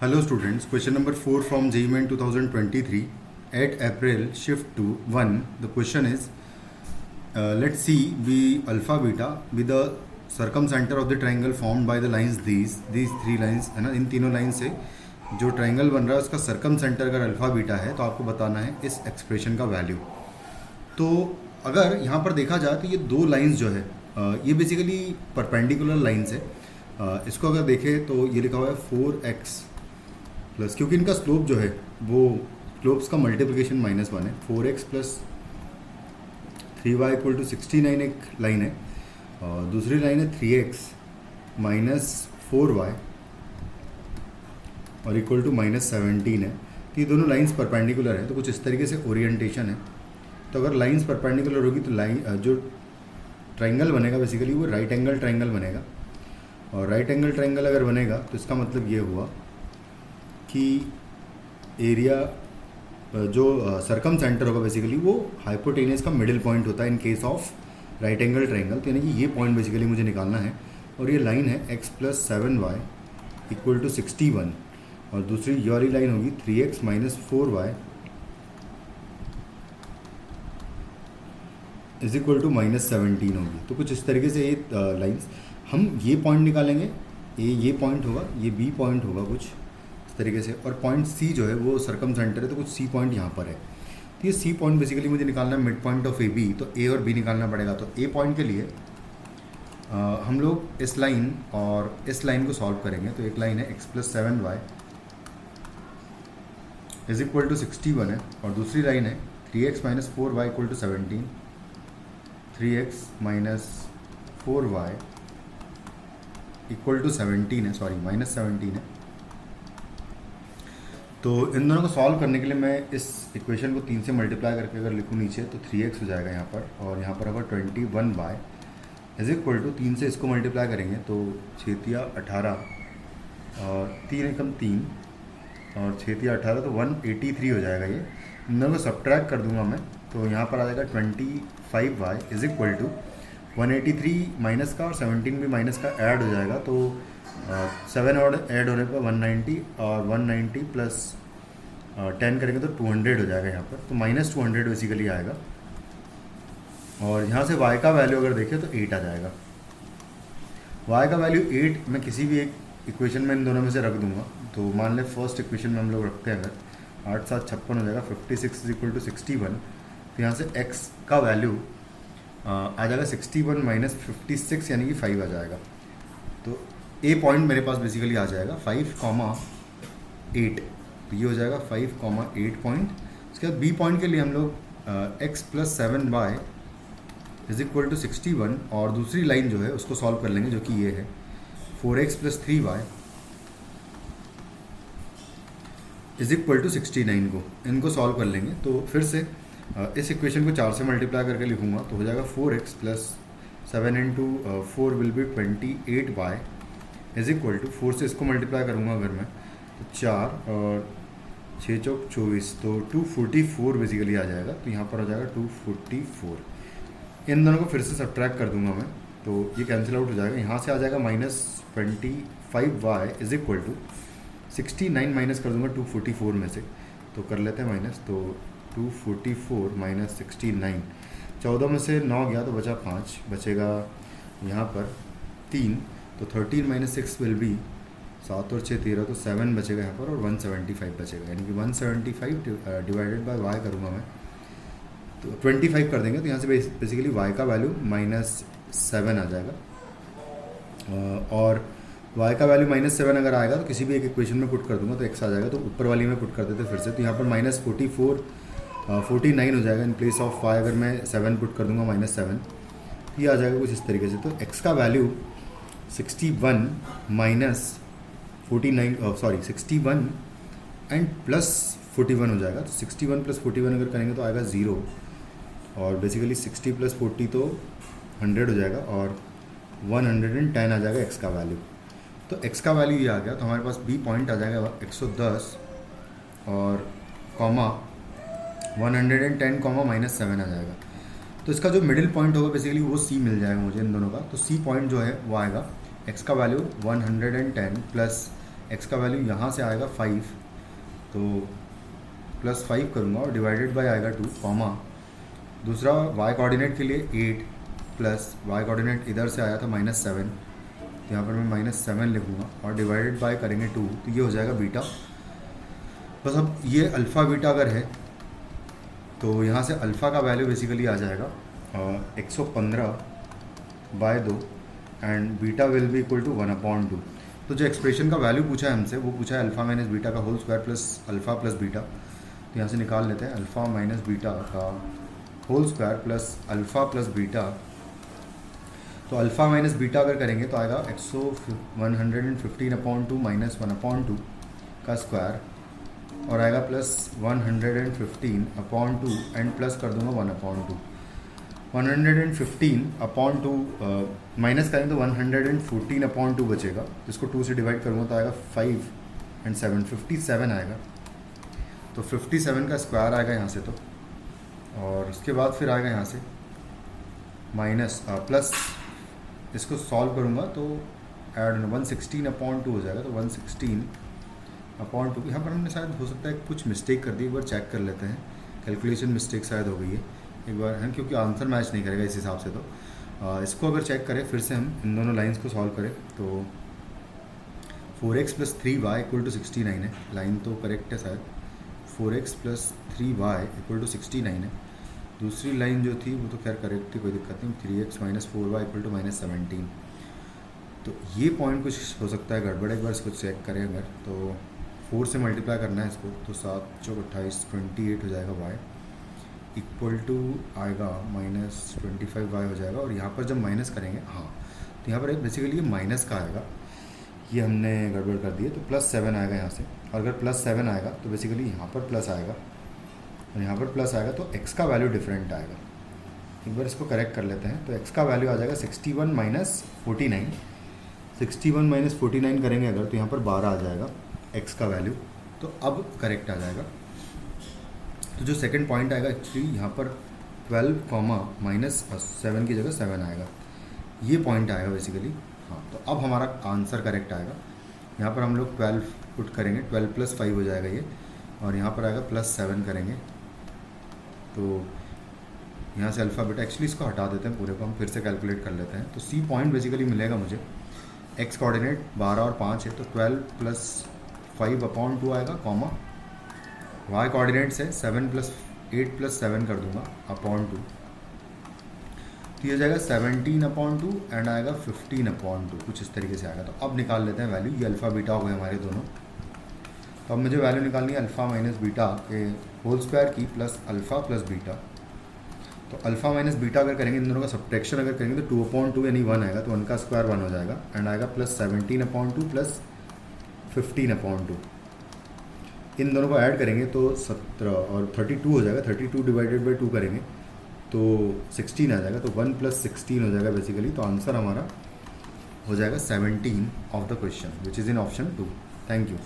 Hello students, question number 4 from JEE Main 2023. At April, shift to 1. The question is, let's see V alpha beta with the circumcenter of the triangle formed by the lines these three lines है ना. इन तीनों line से जो triangle बन रहा है उसका सर्कमसेंटर अगर अल्फा बीटा है तो आपको बताना है इस एक्सप्रेशन का वैल्यू. तो अगर यहाँ पर देखा जाए तो ये दो लाइंस जो है ये बेसिकली परपेंडिकुलर लाइंस है. इसको अगर देखें तो ये लिखा हुआ है 4x प्लस, क्योंकि इनका स्लोप जो है वो स्लोप्स का मल्टीप्लिकेशन -1 है. 4x plus 3y equal to 69 एक लाइन है और दूसरी लाइन है 3x माइनस 4y और इक्वल टू -17 है. तो ये दोनों लाइंस परपेंडिकुलर है, तो कुछ इस तरीके से ओरिएंटेशन है. तो अगर लाइंस परपेंडिकुलर होगी तो लाइन जो ट्राइंगल बनेगा बेसिकली वो राइट एंगल ट्राइंगल बनेगा. और राइट एंगल ट्राइंगल अगर बनेगा तो इसका मतलब ये हुआ कि एरिया जो सरकम सेंटर होगा बेसिकली वो हाइपोटेनियस का मिडिल पॉइंट होता है in case of right angle triangle. तो यानी कि ये पॉइंट बेसिकली मुझे निकालना है और ये लाइन है x plus 7y equal to 61 और दूसरी ये वाली लाइन होगी 3x minus 4y is equal to -17 होगी. तो कुछ इस तरीके से ये लाइन्स हम ये पॉइंट निकालेंगे, ये पॉइंट होगा, ये बी पॉइंट होगा कुछ इस तरीके से, और पॉइंट सी जो है वो सरकम सेंटर है तो कुछ सी पॉइंट यहाँ पर है. तो ये सी पॉइंट बेसिकली मुझे निकालना है mid point of A B. तो ए और बी निकालना पड़ेगा. तो ए पॉइंट के लिए हम लोग इस लाइन और इस लाइन को सॉल्व करेंगे. तो एक लाइन है x plus 7y is equal to 61 है और दूसरी लाइन है 3x minus 4y equal to 17. 3x minus 4y equal to 17 है, सॉरी -17 है. तो इन दोनों को सॉल्व करने के लिए मैं इस इक्वेशन को 3 से मल्टीप्लाई करके अगर लिखूँ नीचे तो 3x हो जाएगा यहाँ पर और यहाँ पर होगा 21y इज इक्वल टू 3 से इसको मल्टीप्लाई करेंगे तो 6 या 18 और 3 एकम 3 और 6 या 18 तो 183 हो जाएगा. ये इन दोनों को सब्ट्रैक्ट कर दूंगा मैं तो यहाँ पर आ जाएगा 25y is equal to 183 minus का और 17 भी माइनस का ऐड हो जाएगा. तो 7 और ऐड होने पर 190 और 190 प्लस 10 करेंगे तो 200 हो जाएगा यहाँ पर. तो -200 बेसिकली आएगा और यहाँ से y का वैल्यू अगर देखें तो 8 आ जाएगा. y का वैल्यू 8 मैं किसी भी एक इक्वेशन में इन दोनों में से रख दूंगा. तो मान लें फर्स्ट इक्वेशन में हम लोग रखते हैं अगर 8 7 56 हो जाएगा. 56 इज इक्वल टू 61. तो यहाँ से x का वैल्यू आ जाएगा 61 माइनस 56 यानी कि 5 आ जाएगा. तो ए पॉइंट मेरे पास बेसिकली आ जाएगा 5,8. तो ये हो जाएगा 5,8 पॉइंट. उसके बाद बी पॉइंट के लिए हम लोग x plus 7y is equal to 61 और दूसरी लाइन जो है उसको सॉल्व कर लेंगे जो कि ये है 4x plus 3y is equal to 69 को इनको सॉल्व कर लेंगे. तो फिर से इस इक्वेशन को 4 से मल्टीप्लाई करके लिखूंगा तो हो जाएगा 4x plus 7 into 4 will be 28y is equal to 4 से इसको मल्टीप्लाई करूँगा अगर मैं तो 4 और 6 चौक 24 तो 244 बेसिकली आ जाएगा. तो यहाँ पर हो जाएगा 244. इन दोनों को फिर से सब्ट्रैक्ट कर दूंगा मैं तो ये कैंसिल आउट हो जाएगा. यहाँ से आ जाएगा -25y is equal to 69 minus कर दूंगा 244 में से तो कर लेते हैं माइनस. तो 244 माइनस 69, 14 में से 9 गया तो बचा 5, बचेगा यहाँ पर 3. तो 13 माइनस 6 विल बी 7 और 6 13 तो 7 बचेगा यहाँ पर और 175 बचेगा. यानी कि 175 डिवाइडेड बाय y करूँगा मैं तो 25 कर देंगे. तो यहाँ से बेसिकली y का वैल्यू -7 आ जाएगा और y का वैल्यू -7 अगर आएगा तो किसी भी एक इक्वेशन में पुट कर दूंगा तो x आ जाएगा. तो ऊपर वाली में पुट कर देते फिर से. तो यहाँ पर -49 हो जाएगा. इन प्लेस ऑफ y अगर मैं 7 पुट कर दूंगा -7 ये आ जाएगा कुछ इस तरीके से. तो x का वैल्यू 61 माइनस 61 एंड प्लस 41 हो जाएगा. तो 61 प्लस 41 अगर करेंगे तो आएगा 0 और बेसिकली 60 प्लस 40 तो 100 हो जाएगा और 110 आ जाएगा x का वैल्यू. तो x का वैल्यू ये आ गया. तो हमारे पास b पॉइंट आ जाएगा 110 और कॉमा 110 कॉमा -7 आ जाएगा. तो इसका जो मिडिल पॉइंट होगा बेसिकली वो c मिल जाएगा मुझे इन दोनों का. तो c पॉइंट जो है वो आएगा x का वैल्यू 110 प्लस एक्स का वैल्यू यहाँ से आएगा 5, तो +5 करूँगा और डिवाइडेड बाय आएगा 2, कॉमा दूसरा वाई कोऑर्डिनेट के लिए 8 प्लस वाई कोऑर्डिनेट इधर से आया था -7, तो यहाँ पर मैं -7 लिखूँगा और डिवाइडेड बाय करेंगे 2, तो ये हो जाएगा बीटा। बस अब ये अल्फ़ा बीटा अगर है तो यहाँ से अल्फ़ा का वैल्यू बेसिकली आ जाएगा 115/2 and beta will be equal to 1/2। तो जो एक्सप्रेशन का वैल्यू पूछा है हमसे वो पूछा है अल्फ़ा माइनस बीटा का whole square plus alpha plus beta. तो यहाँ से निकाल लेते हैं अल्फ़ा माइनस बीटा का whole square plus alpha plus beta. तो अल्फ़ा माइनस बीटा अगर करेंगे तो आएगा 115/2 माइनस 1/2 का स्क्वायर और आएगा प्लस 115/2 एंड प्लस कर दूंगा 1/2। 115/2 माइनस करेंगे तो 114/2 बचेगा, जिसको 2 से डिवाइड करूँगा तो आएगा 5 एंड 7 57 आएगा। तो 57 का स्क्वायर आएगा यहाँ से, तो और उसके बाद फिर आएगा यहाँ से माइनस प्लस, इसको सॉल्व करूँगा तो ऐड 116/2 हो जाएगा। तो 116/2 यहाँ पर हमने शायद हो सकता है कुछ मिस्टेक कर दी, एक बार चेक कर लेते हैं, कैलकुलेशन मिस्टेक शायद हो गई है एक बार है, क्योंकि आंसर मैच नहीं करेगा इस हिसाब से। तो इसको अगर चेक करें फिर से, हम इन दोनों लाइंस को सॉल्व करें तो 4x + 3y = 69 है, लाइन तो करेक्ट है शायद, 4x + 3y = 69 है। दूसरी लाइन जो थी वो तो खैर करेक्ट थी, कोई दिक्कत नहीं, 3x - 4y = -17। तो ये पॉइंट कुछ हो सकता है गड़बड़, एक बार इसको चेक करें अगर, तो 4 से मल्टीप्लाई करना है इसको, तो 7 × 4 = 28 28 हो जाएगा y इक्वल टू आएगा -25y हो जाएगा। और यहाँ पर जब माइनस करेंगे, हाँ तो यहाँ पर बेसिकली ये माइनस का आएगा, ये हमने गड़बड़ कर दी है, तो +7 आएगा यहाँ से। और अगर +7 आएगा तो बेसिकली यहाँ पर प्लस आएगा और यहाँ पर प्लस आएगा, तो x का वैल्यू डिफरेंट आएगा। एक बार इसको करेक्ट कर लेते हैं, तो x का वैल्यू आ जाएगा 61 - 49। 61 - 49 करेंगे अगर तो यहाँ पर 12 आ जाएगा x का वैल्यू, तो अब करेक्ट आ जाएगा। तो जो सेकंड पॉइंट आएगा एक्चुअली यहाँ पर 12, -7 की जगह 7 आएगा, ये पॉइंट आएगा बेसिकली। हाँ तो अब हमारा आंसर करेक्ट आएगा। यहाँ पर हम लोग 12 पुट करेंगे, 12 + 5 हो जाएगा ये, और यहाँ पर आएगा +7 करेंगे, तो यहाँ से अल्फ़ा बीटा, एक्चुअली इसको हटा देते हैं पूरे को, हम फिर से कैलकुलेट कर लेते हैं। तो सी पॉइंट बेसिकली मिलेगा मुझे, एक्स कोऑर्डिनेट 12 और 5 है, तो 12 + 5/2 आएगा, कॉमा वाई कोऑर्डिनेट्स है 7 + 8 + 7 कर दूंगा /2, तो ये जाएगा 17/2 एंड आएगा 15/2, कुछ इस तरीके से आएगा। तो अब निकाल लेते हैं वैल्यू, ये अल्फ़ा बीटा हो गए हमारे दोनों। तो अब मुझे वैल्यू निकालनी है अल्फ़ा माइनस बीटा के होल स्क्वायर की प्लस अल्फ़ा प्लस बीटा। तो अल्फ़ा माइनस बीटा अगर करेंगे, इन दोनों का सब्ट्रैक्शन अगर करेंगे तो 2/2 यानी 1 आएगा, तो 1 का स्क्वायर 1 हो जाएगा एंड आएगा +17/2 प्लस 15/2। इन दोनों को ऐड करेंगे तो 17 और 32 हो जाएगा, 32 डिवाइडेड बाई 2 करेंगे तो 16 आ जाएगा, तो 1 + 16 हो जाएगा बेसिकली। तो आंसर हमारा हो जाएगा 17 of the question which is in option 2। Thank you.